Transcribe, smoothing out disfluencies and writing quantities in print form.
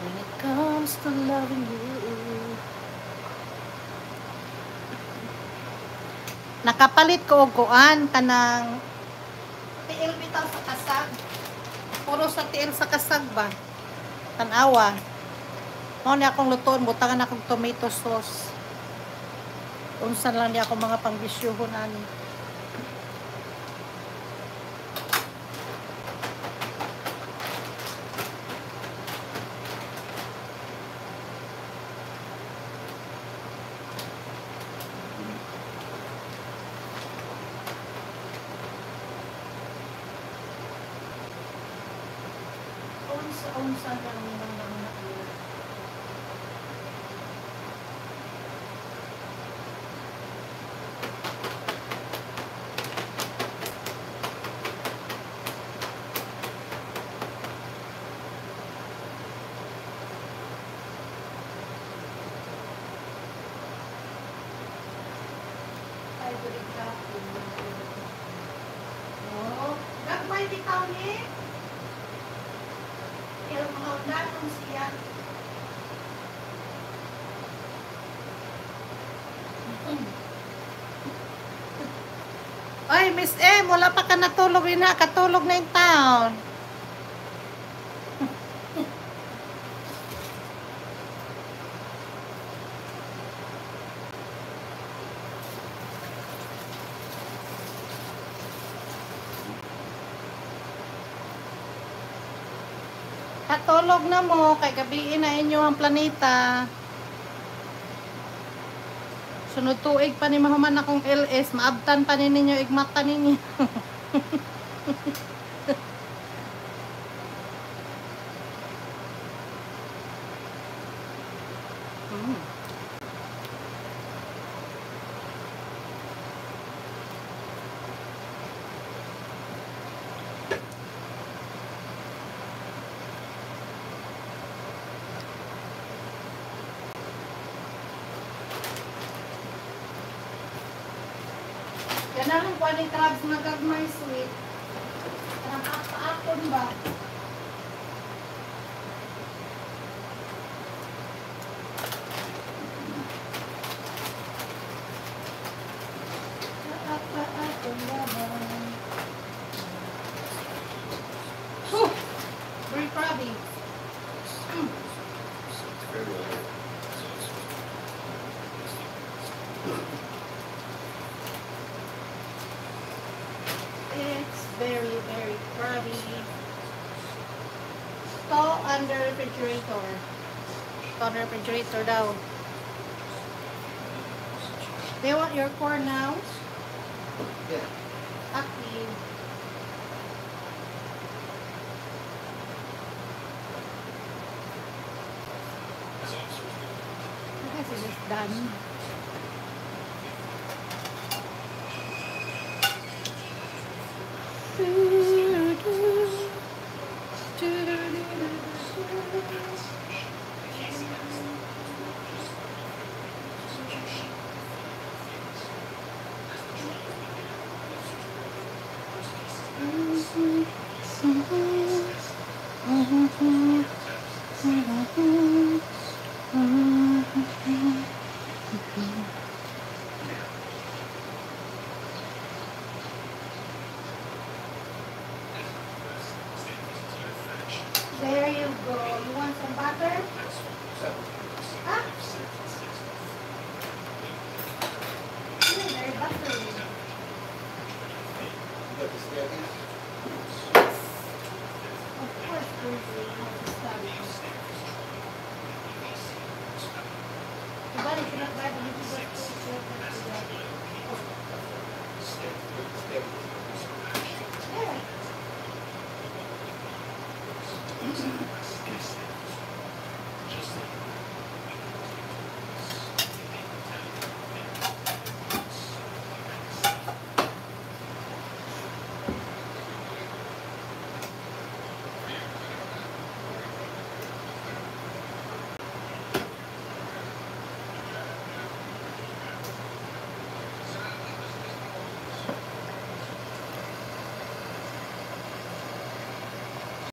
when it comes to loving you. Nakapalit ko og kuan kanang tiil bitaw sa kasag. Puro sa tiil sa kasag ba? Tanawa. Mao ni akong lutoon, butangan akong tomato sauce. Unsan lang ni ako mga pangbisyuhon ani. Unsa lang ni mga oh, gagmay bitaw ni. Yung mga undanong siya. Ay, Miss M, wala pa ka natulog na. Katulog na yung town. Katulog na mo, kay gabiin na inyo ang planeta. Sunod tuig pa ni mahuman akong LS, maabtan pa ninyo igmata ninyo. Ganahan ko ni crabs na gagmay sweet. Nakakaakon ba? Nakakaakon ba ba? Very crabby. It's very, very crabby. Store under refrigerator. Store under refrigerator daw. They want your corn now? Yeah. Active. I guess it is done. There you go. You want some butter? Huh? Very buttery. You got the staircase? Of course, Bruce. Everybody cannot buy the yeah.